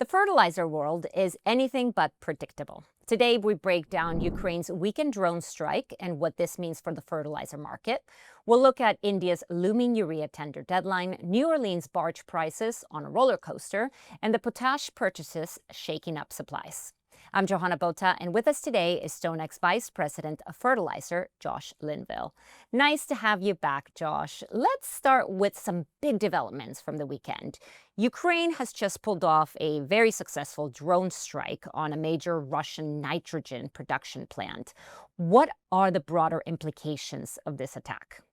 The fertilizer world is anything but predictable. Today, we break down Ukraine's weekend drone strike and what this means for the fertilizer market. We'll look at India's looming urea tender deadline, New Orleans barge prices on a roller coaster, and the potash purchases shaking up supplies. I'm Johanna Bota, and with us today is StoneX Vice President of Fertilizer, Josh Linville. Nice to have you back, Josh. Let's start with some big developments from the weekend. Ukraine has just pulled off a very successful drone strike on a major Russian nitrogen production plant. What are the broader implications of this attack?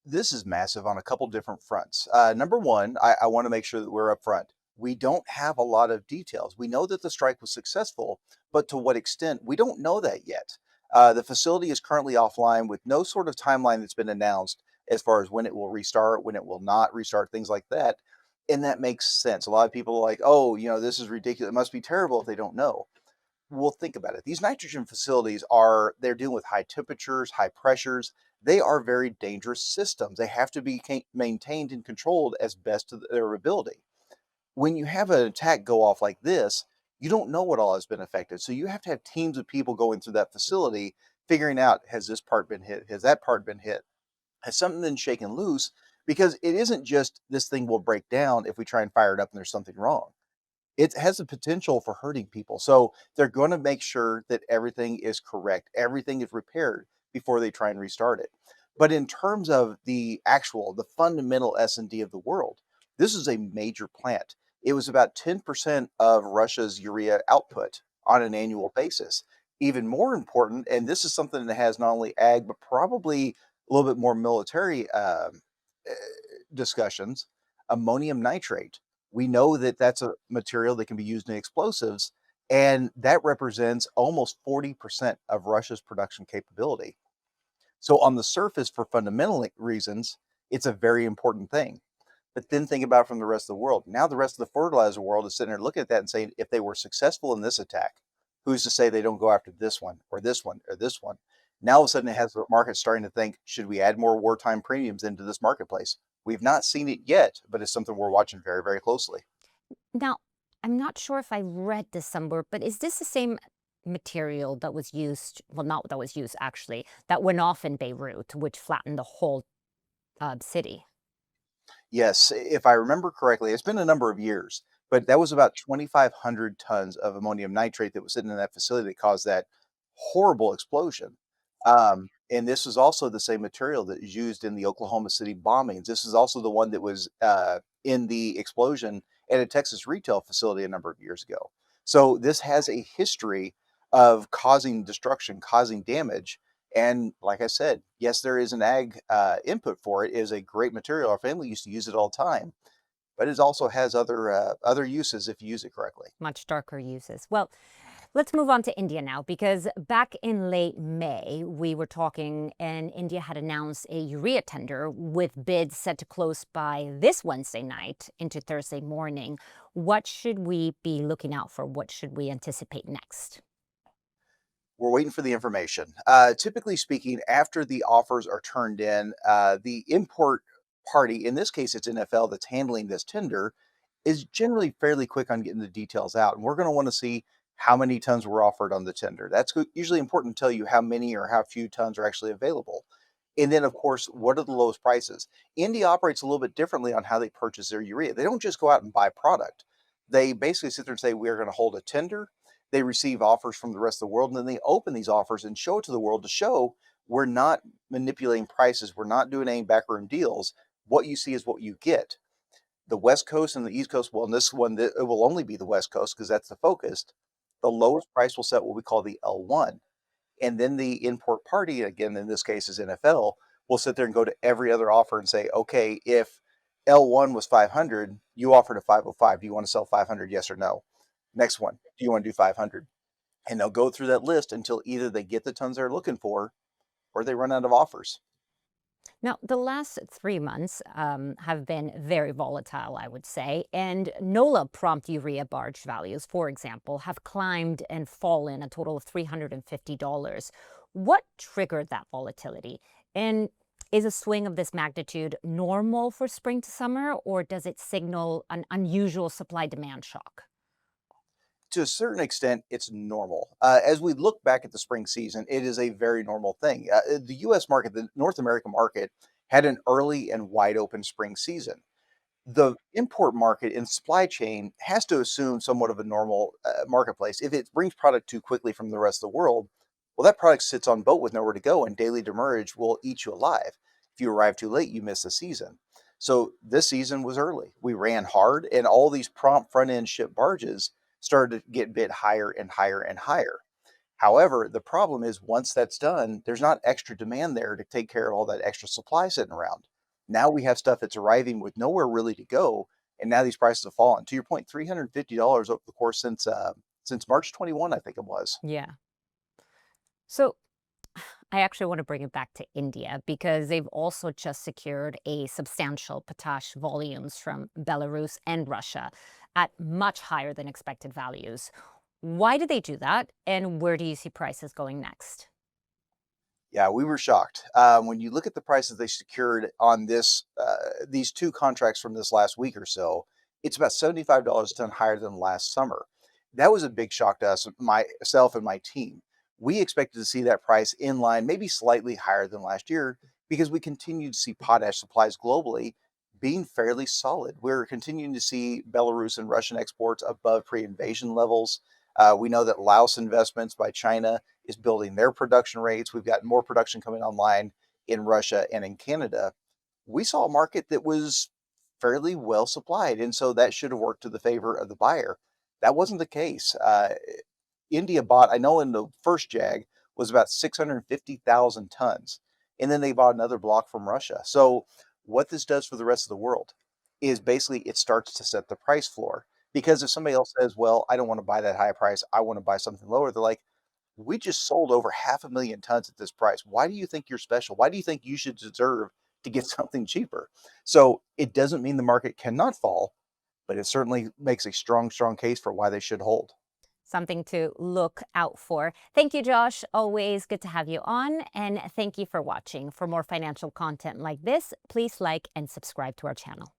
This is massive on a couple different fronts. Number one, I want to make sure that we're upfront. We don't have a lot of details. We know that the strike was successful, but to what extent, we don't know that yet. The facility is currently offline with no sort of timeline that's been announced as far as when it will restart, when it will not restart, things like that. And that makes sense. A lot of people are like, oh, this is ridiculous. It must be terrible if they don't know. Well, think about it. These nitrogen facilities they're dealing with high temperatures, high pressures. They are very dangerous systems. They have to be maintained and controlled as best to their ability. When you have an attack go off like this, you don't know what all has been affected. So you have to have teams of people going through that facility, figuring out, has this part been hit? Has that part been hit? Has something been shaken loose? Because it isn't just this thing will break down if we try and fire it up and there's something wrong. It has the potential for hurting people. So they're going to make sure that everything is correct, everything is repaired before they try and restart it. But in terms of the fundamental S&D of the world, this is a major plant. It was about 10% of Russia's urea output on an annual basis. Even more important, and this is something that has not only ag, but probably a little bit more military discussions, ammonium nitrate. We know that that's a material that can be used in explosives, and that represents almost 40% of Russia's production capability. So on the surface, for fundamental reasons, it's a very important thing. But then think about it from the rest of the world. Now the rest of the fertilizer world is sitting there looking at that and saying, if they were successful in this attack, who's to say they don't go after this one or this one or this one? Now all of a sudden it has the market starting to think, should we add more wartime premiums into this marketplace? We've not seen it yet, but it's something we're watching very, very closely. Now, I'm not sure if I read this somewhere, but is this the same material that was used, well, not that was used actually, that went off in Beirut, which flattened the whole city? Yes, if I remember correctly, it's been a number of years, but that was about 2,500 tons of ammonium nitrate that was sitting in that facility that caused that horrible explosion. And this was also the same material that is used in the Oklahoma City bombings. This is also the one that was in the explosion at a Texas retail facility a number of years ago. So this has a history of causing destruction, causing damage. And like I said, yes, there is an ag input for it. It is a great material. Our family used to use it all the time, but it also has other uses if you use it correctly. Much darker uses. Well, let's move on to India now, because back in late May, we were talking and India had announced a urea tender with bids set to close by this Wednesday night into Thursday morning. What should we be looking out for? What should we anticipate next? We're waiting for the information. Typically speaking, after the offers are turned in, the import party, in this case it's NFL that's handling this tender, is generally fairly quick on getting the details out. And we're going to want to see how many tons were offered on the tender. That's usually important to tell you how many or how few tons are actually available. And then, of course, what are the lowest prices? India operates a little bit differently on how they purchase their urea. They don't just go out and buy product. They basically sit there and say, we're going to hold a tender. They receive offers from the rest of the world, and then they open these offers and show it to the world to show we're not manipulating prices. We're not doing any backroom deals. What you see is what you get. The West Coast and the East Coast, well, in this one, it will only be the West Coast because that's the focus. The lowest price will set what we call the L1. And then the import party, again, in this case is NFL, will sit there and go to every other offer and say, okay, if L1 was 500, you offered a 505. Do you want to sell 500? Yes or no? Next one, do you want to do 500? And they'll go through that list until either they get the tons they're looking for or they run out of offers. Now, the last 3 months have been very volatile, I would say, and NOLA prompt urea barge values, for example, have climbed and fallen a total of $350. What triggered that volatility? And is a swing of this magnitude normal for spring to summer, or does it signal an unusual supply-demand shock? To a certain extent, it's normal. As we look back at the spring season, it is a very normal thing. The US market, the North American market, had an early and wide open spring season. The import market and supply chain has to assume somewhat of a normal marketplace. If it brings product too quickly from the rest of the world, well, that product sits on boat with nowhere to go, and daily demurrage will eat you alive. If you arrive too late, you miss the season. So this season was early. We ran hard, and all these prompt front end ship barges started to get bid higher and higher and higher. However, the problem is once that's done, there's not extra demand there to take care of all that extra supply sitting around. Now we have stuff that's arriving with nowhere really to go, and now these prices have fallen. To your point, $350 over the course since March 21, I think it was. Yeah. So I actually want to bring it back to India because they've also just secured a substantial potash volumes from Belarus and Russia at much higher than expected values. Why did they do that? And where do you see prices going next? Yeah, we were shocked when you look at the prices they secured on these two contracts from this last week or so. It's about $75 a ton higher than last summer. That was a big shock to us, myself and my team. We expected to see that price in line, maybe slightly higher than last year, because we continue to see potash supplies globally being fairly solid. We're continuing to see Belarus and Russian exports above pre-invasion levels. We know that Laos investments by China is building their production rates. We've got more production coming online in Russia and in Canada. We saw a market that was fairly well supplied, and so that should have worked to the favor of the buyer. That wasn't the case. India bought, I know in the first jag was about 650,000 tons, and then they bought another block from Russia. So what this does for the rest of the world is basically it starts to set the price floor. Because if somebody else says, well, I don't want to buy that high price, I want to buy something lower, they're like, we just sold over 500,000 tons at this price. Why do you think you're special? Why do you think you should deserve to get something cheaper? So it doesn't mean the market cannot fall, but it certainly makes a strong, strong case for why they should hold. Something to look out for. Thank you, Josh. Always good to have you on. And thank you for watching. For more financial content like this, please like and subscribe to our channel.